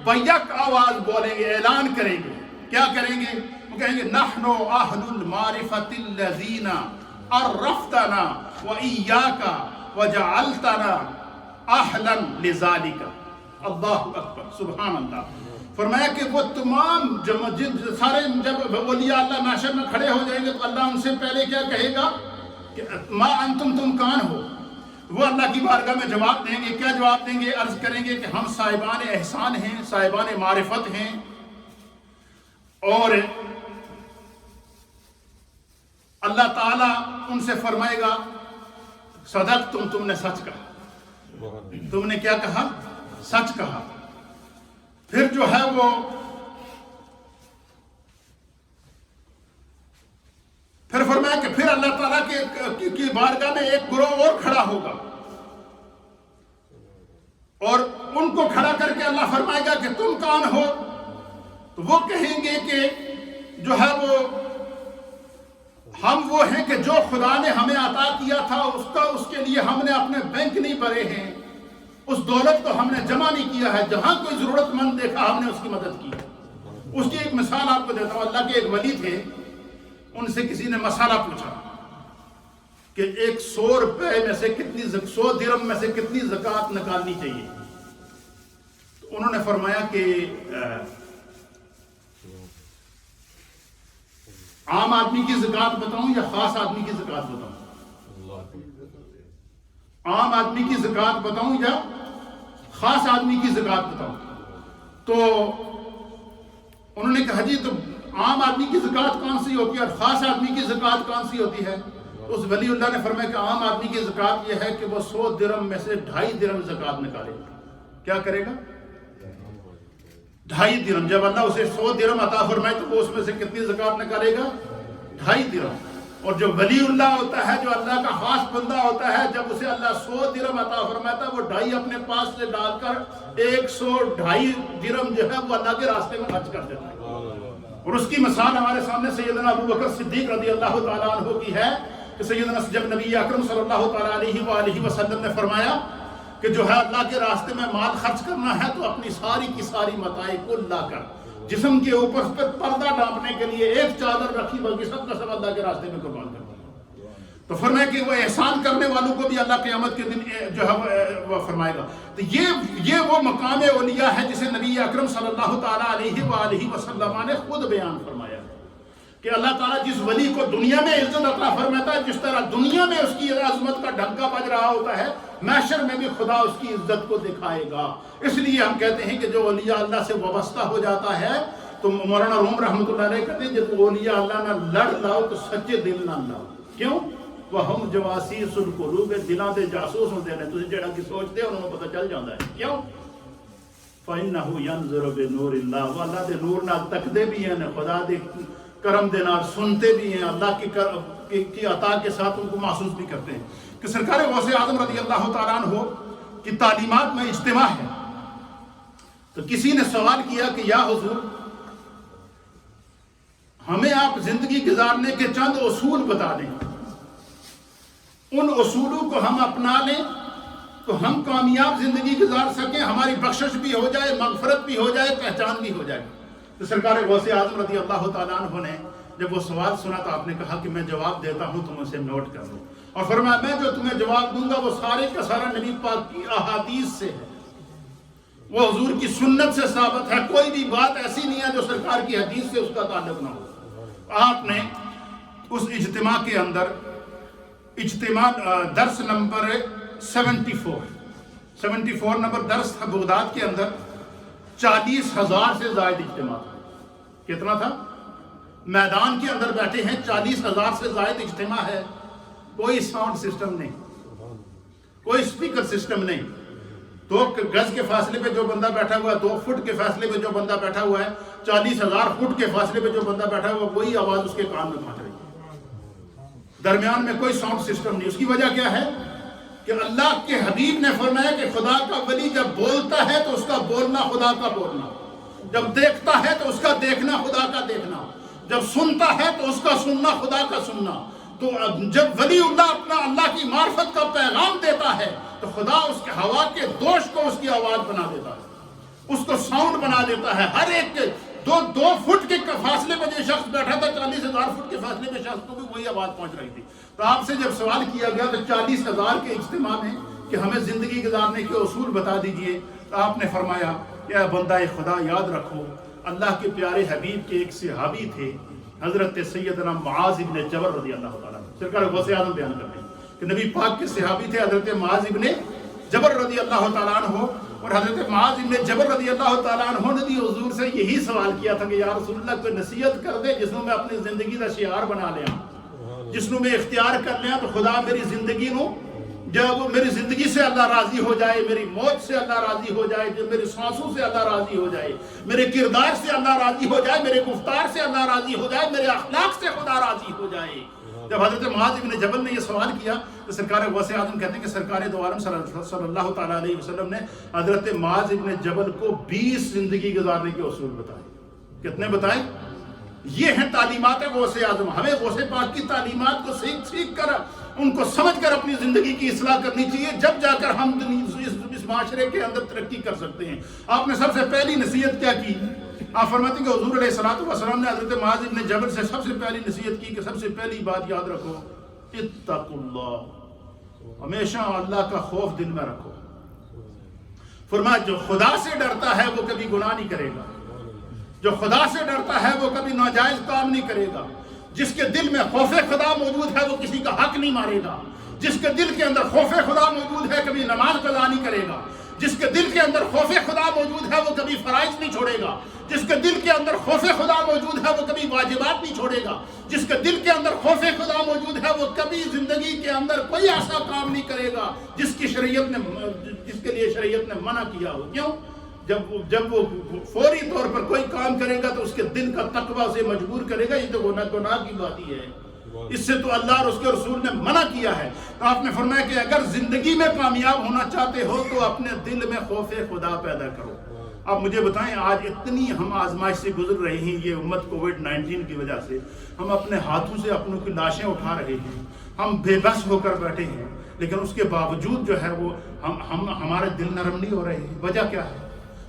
بیک آواز بولیں گے، اعلان کریں گے۔ کیا کریں گے؟ وہ کہیں گے نحن اہل المعرفت الذین عرفتنا وإیاک وجعلتنا اہلا لذالک۔ اللہ اکبر، سبحان اللہ۔ فرمایا کہ وہ تمام سارے جب اولیاء اللہ محشر میں کھڑے ہو جائیں گے تو اللہ ان سے پہلے کیا کہے گا کہ ما انتم، تم کون ہو؟ وہ اللہ کی بارگاہ میں جواب دیں گے۔ کیا جواب دیں گے؟ عرض کریں گے کہ ہم صاحبان احسان ہیں، صاحبان معرفت ہیں، اور اللہ تعالیٰ ان سے فرمائے گا صدقتم، تم نے سچ کہا۔ تم نے کیا کہا؟ سچ کہا۔ پھر جو ہے وہ پھر فرمایا کہ پھر اللہ تعالیٰ کی بارگاہ میں ایک گروہ اور کھڑا ہوگا، اور ان کو کھڑا کر کے اللہ فرمائے گا کہ تم کون ہو؟ تو وہ کہیں گے کہ جو ہے وہ ہم وہ ہیں کہ جو خدا نے ہمیں عطا کیا تھا اس کے لیے ہم نے اپنے بینک نہیں بھرے ہیں، اس دولت کو ہم نے جمع نہیں کیا ہے، جہاں کوئی ضرورت مند دیکھا ہم نے اس کی مدد کی۔ اس کی ایک مثال آپ کو دیتا ہوں۔ اللہ کے ایک ولی تھے، ان سے کسی نے مسئلہ پوچھا کہ 100 روپے میں سے 100 درہم میں سے کتنی زکوٰۃ نکالنی چاہیے؟ تو انہوں نے فرمایا کہ عام آدمی کی زکوٰۃ بتاؤں یا خاص آدمی کی زکوٰۃ بتاؤں؟ عام آدمی کی زکوٰۃ بتاؤں یا خاص آدمی کی زکوٰۃ بتاؤں؟ تو انہوں نے کہا جی تو عام آدمی کی زکوٰۃ کون سی ہوتی ہے اور خاص آدمی کی زکوٰۃ کون سی ہوتی ہے؟ اس ولی اللہ نے فرمایا کہ عام آدمی کی زکوٰۃ یہ ہے کہ وہ 100 درہم میں سے 2.5 درہم زکوٰۃ نکالے گا۔ کیا کرے گا؟ 2.5 درہم۔ جب اللہ اسے 100 درہم عطا فرمائے تو وہ اس میں سے کتنی زکوٰۃ نکالے گا؟ 2.5 درہم۔ اور جو ولی اللہ ہوتا ہے، جو اللہ کا خاص بندہ ہوتا ہے، جب اسے اللہ 100 درہم عطا فرماتا ہے وہ 2.5 اپنے پاس سے ڈال کر 102.5 درہم جو ہے وہ اللہ کے راستے میں خرچ کر دیتا ہے۔ اور اس کی مثال ہمارے سامنے سیدنا ابو بکر صدیق رضی اللہ تعالیٰ عنہ کی ہے کہ سیدنا جب نبی اکرم صلی اللہ تعالیٰ علیہ وآلہ وسلم نے فرمایا کہ جو ہے اللہ کے راستے میں مال خرچ کرنا ہے تو اپنی ساری کی ساری متاع کو لا کر جسم کے اوپر پردہ ڈانپنے کے لیے ایک چادر رکھی، بلکہ سب کا سب اللہ کے راستے میں قربان کر دیا۔ تو فرمایا کہ وہ احسان کرنے والوں کو بھی اللہ قیامت کے دن جو ہے وہ فرمائے گا۔ تو یہ وہ مقام اولیاء ہے جسے نبی اکرم صلی اللہ تعالیٰ علیہ وآلہ وسلم نے خود بیان فرمایا کہ اللہ تعالیٰ جس ولی کو دنیا میں عزت عطا فرماتا ہے، جس طرح دنیا میں اس کی عظمت کا ڈھنکا بج رہا ہوتا ہے، محشر میں بھی خدا اس کی عزت کو دکھائے گا۔ اس لیے ہم کہتے ہیں کہ جو اولیاء اللہ سے وابستہ ہو جاتا ہے تو مولانا روم رحمۃ اللہ علیہ کہتے ہیں جب اولیاء اللہ نہ لڑ لاؤ تو سچے دل نہ لاؤ۔ کیوں؟ وَهُمْ جَوَاسِيسُ الْقُلُوبِ، دلاں دے جاسوس ہوندے نے، تسی جڑا کہ سوچتے ہو انہوں کو پتہ چل جاندا ہے۔ کیوں؟ فَإِنَّهُ يَنظُرُ بِنُورِ اللَّهِ، وہ اللہ دے نور نال تکدے بھی ہیں، خدا دے کرم دے نال سنتے بھی ہیں، اللہ کی عطا کے ساتھ ان کو محسوس بھی کرتے ہیں کہ سرکار غوث اعظم رضی اللہ تعالیٰ عنہ کی تعلیمات میں اجتماع ہے۔ تو کسی نے سوال کیا کہ یا حضور ہمیں آپ زندگی گزارنے کے چند اصول بتا دیں، ان اصولوں کو ہم اپنا لیں تو ہم کامیاب زندگی گزار سکیں، ہماری بخشش بھی ہو جائے، مغفرت بھی ہو جائے، پہچان بھی ہو جائے۔ تو سرکار غوث اعظم رضی اللہ تعالیٰ عنہ نے جب وہ سوال سنا تو آپ نے کہا کہ میں جواب دیتا ہوں، تم اسے نوٹ کر لو، اور فرمایا میں جو تمہیں جواب دوں گا وہ سارے کا سارا نبی پاک کی احادیث سے ہے، وہ حضور کی سنت سے ثابت ہے، کوئی بھی بات ایسی نہیں ہے جو سرکار کی حدیث سے اس کا تعلق نہ ہو۔ آپ نے اس اجتماع کے اندر اجتماع درس نمبر 74 نمبر درس تھا بغداد کے اندر، 40,000 سے زائد اجتماع تھا۔ کتنا تھا؟ میدان کے اندر بیٹھے ہیں، 40,000 سے زائد اجتماع ہے، کوئی ساؤنڈ سسٹم نہیں، کوئی سپیکر سسٹم نہیں، 2 گز کے فاصلے پہ جو بندہ بیٹھا ہوا ہے، 2 فٹ کے فاصلے پہ جو بندہ بیٹھا ہوا ہے، 40,000 فٹ کے فاصلے پہ جو بندہ بیٹھا ہوا ہے، وہی آواز اس کے کان میں پہنچ رہی ہے، درمیان میں کوئی ساؤنڈ سسٹم نہیں۔ اس کی وجہ کیا ہے کہ اللہ کے حبیب نے فرمایا کہ خدا کا ولی جب بولتا ہے تو اس کا بولنا خدا کا بولنا، جب دیکھتا ہے تو اس کا دیکھنا خدا کا دیکھنا، جب سنتا ہے تو اس کا سننا خدا کا سننا۔ تو جب ولی اللہ اپنا اللہ کی معرفت کا پیغام دیتا ہے تو خدا اس کے ہوا کے دوش کو اس کی آواز بنا دیتا ہے، اس کو ساؤنڈ بنا دیتا ہے۔ ہر ایک کے 2 فٹ کے فاصلے پہ جو شخص بیٹھا تھا، 40,000 فٹ کے فاصلے پہ شخص کو بھی وہی آواز پہنچ رہی تھی۔ تو آپ سے جب سوال کیا گیا تو 40,000 کے اجتماع میں کہ ہمیں زندگی گزارنے کے اصول بتا دیجئے، تو آپ نے فرمایا کہ اے بندہ خدا یاد رکھو، اللہ کے پیارے حبیب کے ایک صحابی تھے حضرت سیدنا معاذ ابن جبل رضی اللہ تعالیٰ عنہ۔ سرکار غوث اعظم بیان کرتے ہیں کہ نبی پاک کے صحابی تھے حضرت معاذ ابن جبل رضی اللہ تعالیٰ عنہ، اور حضرت معاذ ابن جبل رضی اللہ تعالیٰ عنہ نے بھی حضور سے یہی سوال کیا تھا کہ یا رسول اللہ کوئی نصیحت کر دے جس میں اپنی زندگی کا شعار بنا لیا، جس میں اختیار کر لیا تو خدا میری زندگی نو، جب میری زندگی سے اللہ راضی ہو جائے، میری موت سے اللہ راضی ہو جائے، جب میری سانسوں سے اللہ راضی ہو جائے، میرے کردار سے اللہ راضی ہو جائے، میرے گفتار سے اللہ راضی ہو جائے، میرے اخلاق سے خدا راضی ہو جائے۔ جب حضرت معاذ ابن جبل نے یہ سوال کیا تو سرکار غوث اعظم کہتے ہیں کہ سرکار دو عالم صلی اللہ تعالیٰ علیہ وسلم نے حضرت معاذ ابن جبل کو 20 زندگی گزارنے کے اصول بتائے۔ کتنے بتائے؟ یہ ہیں تعلیمات غوث اعظم۔ ہمیں غوث پاک کی تعلیمات کو سیکھ کر، ان کو سمجھ کر اپنی زندگی کی اصلاح کرنی چاہیے، جب جا کر ہم اس معاشرے کے اندر ترقی کر سکتے ہیں۔ آپ نے سب سے پہلی نصیحت کیا کی؟ آپ فرماتے ہیں کہ حضور علیہ السلام نے حضرت معاذ ابن جبل سے سب سے پہلی نصیحت کی کہ سب سے پہلی بات یاد رکھو، اتقوا اللہ، ہمیشہ اللہ کا خوف دل میں رکھو۔ فرمایا جو خدا سے ڈرتا ہے وہ کبھی گناہ نہیں کرے گا، جو خدا سے ڈرتا ہے وہ کبھی ناجائز کام نہیں کرے گا، جس کے دل میں خوف خدا موجود ہے وہ کسی کا حق نہیں مارے گا، جس کے دل کے اندر خوف خدا موجود ہے کبھی نماز قضا نہیں کرے گا، جس کے دل کے اندر خوف خدا موجود ہے وہ کبھی فرائض نہیں چھوڑے گا، جس کے دل کے اندر خوف خدا موجود ہے وہ کبھی واجبات نہیں چھوڑے گا، جس کے دل کے اندر خوف خدا موجود ہے وہ کبھی زندگی کے اندر کوئی ایسا کام نہیں کرے گا جس کے لیے شریعت نے منع کیا ہو۔ کیوں؟ جب وہ فوری طور پر کوئی کام کرے گا تو اس کے دل کا تقوی اسے مجبور کرے گا، یہ تو گناہ کی بات ہی ہے، اس سے تو اللہ اور اس کے رسول نے منع کیا ہے۔ تو آپ نے فرمایا کہ اگر زندگی میں کامیاب ہونا چاہتے ہو تو اپنے دل میں خوف خدا پیدا کرو۔ اب مجھے بتائیں، آج اتنی ہم آزمائش سے گزر رہے ہیں، یہ امت کووڈ-19 کی وجہ سے ہم اپنے ہاتھوں سے اپنوں کی لاشیں اٹھا رہے ہیں، ہم بے بس ہو کر بیٹھے ہیں، لیکن اس کے باوجود جو ہے وہ ہمارے دل نرم نہیں ہو رہے ہیں۔ وجہ کیا ہے؟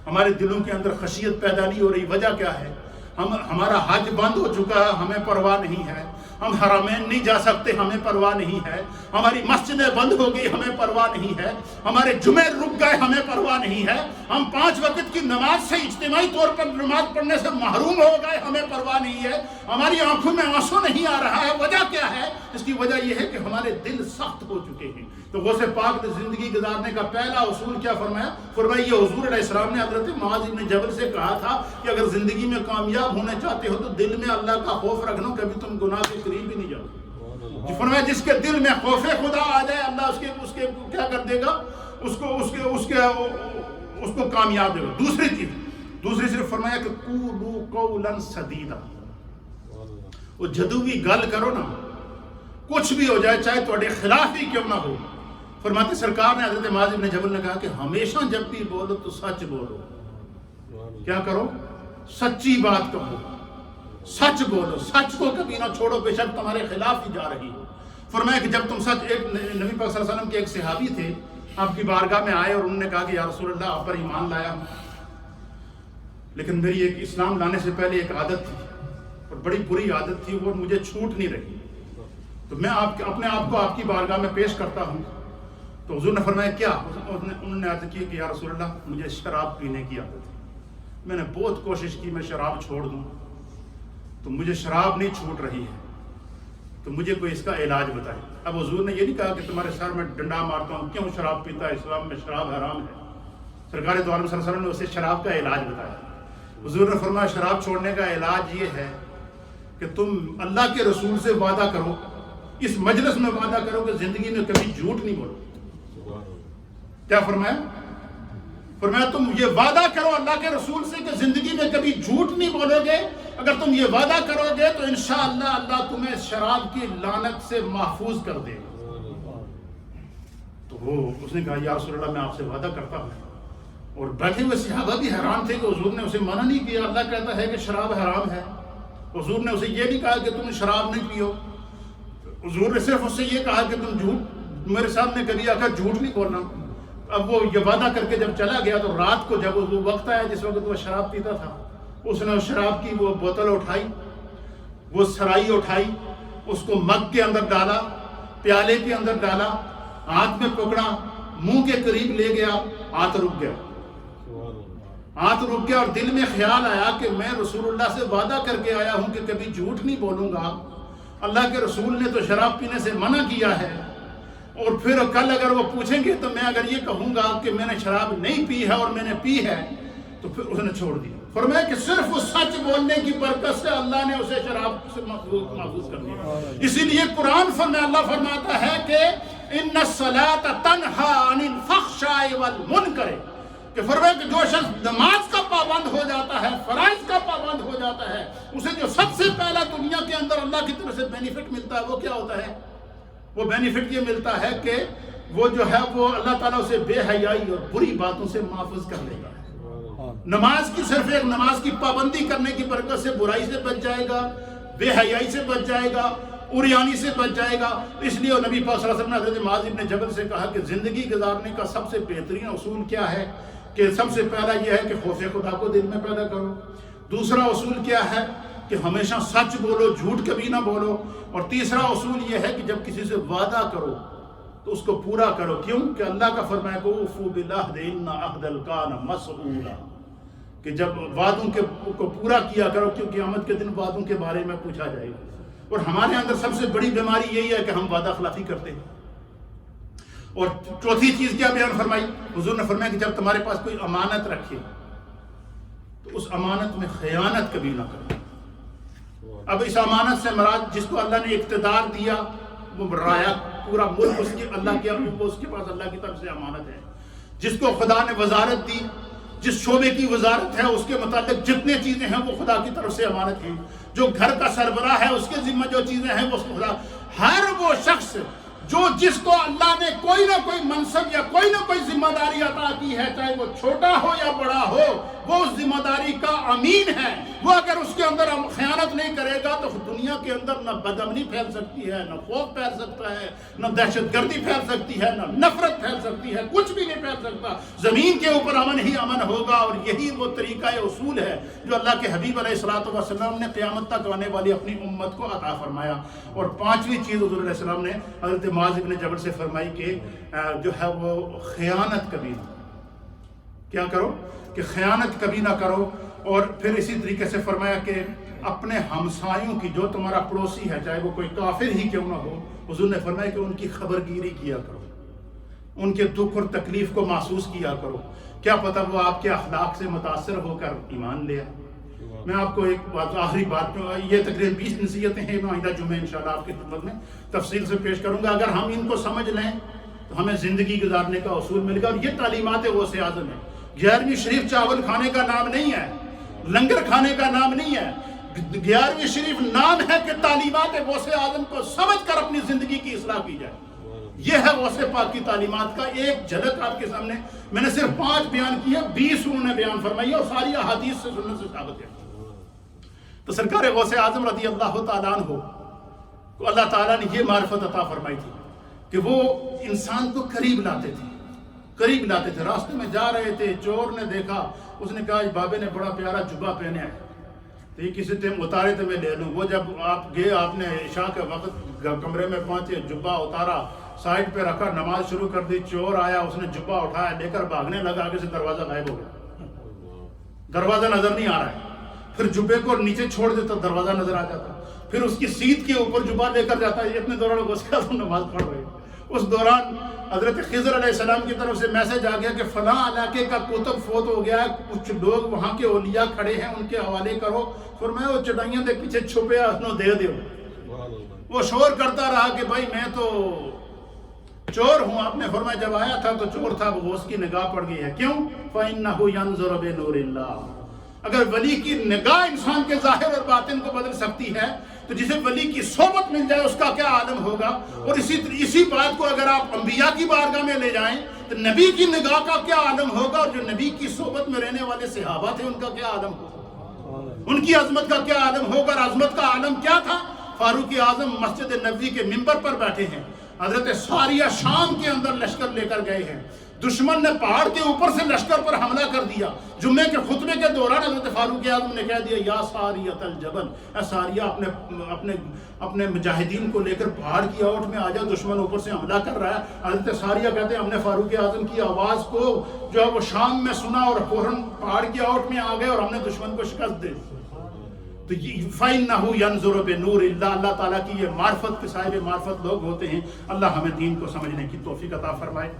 ہمارے دلوں کے اندر خشیت پیدا نہیں ہو رہی۔ وجہ کیا ہے؟ ہمارا حج بند ہو چکا ہے، ہمیں پرواہ نہیں ہے، ہم حرمین نہیں جا سکتے، ہمیں پرواہ نہیں ہے، ہماری مسجدیں بند ہو گئی، ہمیں پرواہ نہیں ہے، ہمارے جمعے رک گئے، ہمیں پرواہ نہیں ہے، ہم 5 وقت کی نماز سے اجتماعی طور پر نماز پڑھنے سے محروم ہو گئے، ہمیں پرواہ نہیں ہے، ہماری آنکھوں میں آنسو نہیں آ رہا ہے۔ وجہ کیا ہے؟ اس کی وجہ یہ ہے کہ ہمارے دل سخت ہو چکے ہیں۔ تو غوث پاک نے زندگی گزارنے کا پہلا اصول کیا فرمایا؟ فرمایا یہ حضور علیہ السلام نے حضرت معاذ ابن جبل سے کہا تھا کہ اگر زندگی میں کامیاب ہونا چاہتے ہو تو دل میں اللہ کا خوف رکھنا، کبھی تم گناہ کے قریب ہی نہیں جاؤ۔ فرمایا جس کے دل میں خوف خدا آ جائے اللہ اس کے کیا کر دے گا؟ اس کو کامیاب دے گا۔ دوسری صرف فرمایا کہ قولوا قولا سدیدا، وہ جدو بھی گل کرو نا، کچھ بھی ہو جائے، چاہے تھوڑے خلاف ہی کیوں نہ ہو، فرماتے سرکار نے حضرت معاذ بن جبل نے کہا کہ ہمیشہ جب بھی بولو تو سچ بولو۔ کیا کرو؟ سچی بات کہو، سچ بولو، سچ کو کبھی نہ چھوڑو، بے شک تمہارے خلاف ہی جا رہی ہو۔ فرمایا کہ جب تم سچ، ایک نبی پاک صلی اللہ علیہ وسلم کے ایک صحابی تھے، آپ کی بارگاہ میں آئے اور انہوں نے کہا کہ یا رسول اللہ آپ پر ایمان لایا ہوں، لیکن میری ایک اسلام لانے سے پہلے ایک عادت تھی اور بڑی بری عادت تھی، وہ مجھے چھوٹ نہیں رہی، تو میں اپنے آپ کو آپ کی بارگاہ میں پیش کرتا ہوں۔ تو حضور نے فرمایا کیا؟ انہوں نے عرض کی کہ یا رسول اللہ مجھے شراب پینے کی عادت ہے، میں نے بہت کوشش کی میں شراب چھوڑ دوں تو مجھے شراب نہیں چھوٹ رہی ہے، تو مجھے کوئی اس کا علاج بتائے۔ اب حضور نے یہ نہیں کہا کہ تمہارے سر میں ڈنڈا مارتا ہوں، کیوں شراب پیتا ہے، اسلام میں شراب حرام ہے۔ سرکار دو عالم صلی اللہ علیہ وسلم نے اسے شراب کا علاج بتایا۔ حضور نے فرمایا شراب چھوڑنے کا علاج یہ ہے کہ تم اللہ کے رسول سے وعدہ کرو، اس مجلس میں وعدہ کرو کہ زندگی میں کبھی جھوٹ نہیں بولو۔ کیا فرمایا؟ فرمایا تم یہ وعدہ کرو اللہ کے رسول سے کہ زندگی میں کبھی جھوٹ نہیں بولو گے، اگر تم یہ وعدہ کرو گے تو انشاءاللہ اللہ تمہیں شراب کی لعنت سے محفوظ کر دے گا۔ تو اس نے کہا یا رسول اللہ میں آپ سے وعدہ کرتا ہوں، اور بیٹھے ہوئے صحابہ بھی حیران تھے کہ حضور نے اسے منع نہیں کیا، اللہ کہتا ہے کہ شراب حرام ہے، حضور نے اسے یہ نہیں کہا کہ تم شراب نہیں پیو، حضور نے صرف اس سے یہ کہا کہ تم جھوٹ میرے سامنے کبھی آ کر جھوٹ نہیں بولنا۔ اب وہ یہ وعدہ کر کے جب چلا گیا تو رات کو جب وہ وقت آیا جس وقت وہ شراب پیتا تھا، اس نے شراب کی وہ بوتل اٹھائی، وہ سرائی اٹھائی، اس کو مگ کے اندر ڈالا، پیالے کے اندر ڈالا، ہاتھ میں پکڑا، منہ کے قریب لے گیا، ہاتھ رک گیا، ہاتھ رک گیا، اور دل میں خیال آیا کہ میں رسول اللہ سے وعدہ کر کے آیا ہوں کہ کبھی جھوٹ نہیں بولوں گا، اللہ کے رسول نے تو شراب پینے سے منع کیا ہے، اور پھر کل اگر وہ پوچھیں گے تو میں اگر یہ کہوں گا کہ میں نے شراب نہیں پی ہے اور میں نے پی ہے تو پھر اس نے چھوڑ دیا۔ فرمایا کہ صرف اس سچ بولنے کی برکت سے اللہ نے اسے شراب سے محفوظ کر دیا۔ اسی لیے قرآن میں اللہ فرماتا ہے کہ ان الصلاۃ تنہی عن الفحشاء والمنکر، کہ فرمایا کہ جو شخص نماز کا پابند ہو جاتا ہے، فرائض کا پابند ہو جاتا ہے، اسے جو سب سے پہلا دنیا کے اندر اللہ کی طرف سے بینیفٹ ملتا ہے وہ کیا ہوتا ہے؟ وہ بینیفٹ یہ ملتا ہے کہ وہ جو ہے وہ اللہ تعالیٰ اسے بے حیائی اور بری باتوں سے محفوظ کر لے گا۔ نماز کی صرف ایک نماز کی پابندی کرنے کی برکت سے برائی سے بچ جائے گا، بے حیائی سے بچ جائے گا، عریانی سے بچ جائے گا۔ اس لیے نبی پاک صلی اللہ علیہ وسلم نے حضرت معاذ ابن جبل سے کہا کہ زندگی گزارنے کا سب سے بہترین اصول کیا ہے؟ کہ سب سے پہلا یہ ہے کہ خوف خدا کو دل میں پیدا کرو، دوسرا اصول کیا ہے کہ ہمیشہ سچ بولو، جھوٹ کبھی نہ بولو، اور تیسرا اصول یہ ہے کہ جب کسی سے وعدہ کرو تو اس کو پورا کرو۔ کیوں کہ اللہ کا فرمایا کہ اوفوا بالعہد ان عہد کان مسئولا، کہ جب وعدوں کو پورا کیا کرو، کیونکہ قیامت کے دن وعدوں کے بارے میں پوچھا جائے گا۔ اور ہمارے اندر سب سے بڑی بیماری یہی ہے کہ ہم وعدہ خلافی کرتے ہیں۔ اور چوتھی چیز کیا بیان فرمائی؟ حضور نے فرمایا کہ جب تمہارے پاس کوئی امانت رکھے تو اس امانت میں خیانت کبھی نہ کرو۔ اب اس امانت سے مراد جس کو اللہ نے اقتدار دیا، وہ رایا پورا ملک اس کی اللہ کے اس کے پاس اللہ کی طرف سے امانت ہے۔ جس کو خدا نے وزارت دی، جس شعبے کی وزارت ہے، اس کے متعلق جتنے چیزیں ہیں وہ خدا کی طرف سے امانت ہیں۔ جو گھر کا سربراہ ہے اس کے ذمہ جو چیزیں ہیں وہ خدا، ہر وہ شخص جو جس کو اللہ نے کوئی نہ کوئی منصب یا کوئی نہ کوئی ذمہ داری عطا کی ہے، چاہے وہ چھوٹا ہو یا بڑا ہو، وہ اس ذمہ داری کا امین ہے۔ وہ اگر اس کے اندر خیانت نہیں کرے گا تو دنیا کے اندر نہ بدامنی پھیل سکتی ہے، نہ خوف پھیل سکتا ہے، نہ دہشت گردی پھیل سکتی ہے، نہ نفرت پھیل سکتی ہے، کچھ بھی نہیں پھیل سکتا۔ زمین کے اوپر امن ہی امن ہوگا، اور یہی وہ طریقہ اصول ہے جو اللہ کے حبیب علیہ الصلوۃ والسلام نے قیامت تک آنے والی اپنی امت کو عطا فرمایا۔ اور پانچویں چیز حضور علیہ السلام نے حضرت معاذ ابن جبل سے فرمائی کہ جو ہے وہ خیانت کبھی نہ کیا کرو، کہ خیانت کبھی نہ کرو۔ اور پھر اسی طریقے سے فرمایا کہ اپنے ہمسایوں کی، جو تمہارا پڑوسی ہے چاہے وہ کوئی کافر ہی کیوں نہ ہو، حضور نے فرمایا کہ ان کی خبر گیری کیا کرو، ان کے دکھ اور تکلیف کو محسوس کیا کرو، کیا پتہ وہ آپ کے اخلاق سے متاثر ہو کر ایمان لے آئے۔ میں آپ کو ایک بات، آخری بات، یہ تقریباً 20 نصیحتیں ہیں، میں آئندہ جمعہ انشاءاللہ آپ کی خدمت میں تفصیل سے پیش کروں گا۔ اگر ہم ان کو سمجھ لیں تو ہمیں زندگی گزارنے کا اصول ملے گا، اور یہ تعلیمات غوث اعظم ہے۔ 11ویں شریف چاول کھانے کا نام نہیں ہے، لنگر کھانے کا نام نہیں ہے، 11ویں شریف نام ہے کہ تعلیمات غوث اعظم کو سمجھ کر اپنی زندگی کی اصلاح کی جائے۔ یہ ہے غوث پاک کی تعلیمات کا ایک جھلک آپ کے سامنے۔ میں نے صرف 5 بیان کی ہے، 20 انہوں نے بیان فرمائی ہے، اور ساری احادیث سے سنت سے ثابت ہے تو سرکار غوث اعظم رضی اللہ تعالیٰ عنہ کو اللہ تعالیٰ نے یہ معرفت عطا فرمائی تھی کہ وہ انسان کو قریب لاتے تھے. راستے میں جا رہے تھے, چور نے دیکھا, اس نے کہا بابے نے بڑا پیارا جبہ پہنے ہے, تو یہ کسی ٹائم اتارے تو میں لے لوں. وہ جب آپ گئے, آپ نے عشاء کے وقت کمرے میں پہنچے, جبہ اتارا, سائڈ پہ رکھا, نماز شروع کر دی. چور آیا, اس نے جبہ اٹھایا, لے کر بھاگنے لگا, آگے سے دروازہ غائب ہو گیا, دروازہ نظر نہیں آ رہا ہے. پھر جبے کو نیچے چھوڑ دیتا, دروازہ نظر آ جاتا. پھر اس کی سیٹ کے اوپر جبہ لے کر جاتا ہے. اتنے دوران غوث اعظم نماز پڑھ رہے. اس دوران حضرت خضر علیہ السلام کی طرف سے میسج آ گیا کہ فلاں علاقے کا کتب فوت ہو گیا ہے, کچھ لوگ وہاں کے اولیاء کھڑے ہیں, ان کے حوالے کرو. فرمایا وہ چٹائیاں دے پیچھے چھپے انہوں دے دیو. وہ شور کرتا رہا کہ بھائی میں تو چور ہوں. آپ نے فرمایا جب آیا تھا تو چور تھا, وہ اس کی نگاہ پڑ گئی ہے. کیوں؟ فَإِنَّهُ يَنْظُرُ بِنُورِ اللَّهِ. اگر ولی کی نگاہ انسان کے ظاہر اور باطن کو بدل سکتی ہے تو جسے ولی کی صحبت مل جائے اس کا کیا عالم ہوگا. اور اسی بات کو اگر آپ انبیاء کی بارگاہ میں لے جائیں تو نبی کی نگاہ کا کیا عالم ہوگا, اور جو نبی کی صحبت میں رہنے والے صحابہ تھے ان کا کیا عالم ہوگا, ان کی عظمت کا کیا عالم ہوگا. اور عظمت کا عالم کیا تھا؟ فاروق اعظم مسجد نبوی کے منبر پر بیٹھے ہیں, حضرت ساریہ شام کے اندر لشکر لے کر گئے ہیں, دشمن نے پہاڑ کے اوپر سے لشکر پر حملہ کر دیا. جمعے کے خطبے کے دوران حضرت فاروق اعظم نے کہہ دیا یا ساریۃ الجبل, اے ساریہ اپنے مجاہدین کو لے کر پہاڑ کی اوٹ میں آ جاؤ, دشمن اوپر سے حملہ کر رہا ہے. حضرت ساریہ کہتے ہیں ہم نے فاروق اعظم کی آواز کو جو ہے وہ شام میں سنا اور فوراً پہاڑ کی اوٹ میں آ گئے اور ہم نے دشمن کو شکست دی. تو فَإِنَّهُ يَنْظُرُ بِنُورِ اللَّهِ. اللہ تعالیٰ کی یہ معرفت کے صاحب معرفت لوگ ہوتے ہیں. اللہ ہمیں دین کو سمجھنے کی توفیق عطا فرمائے.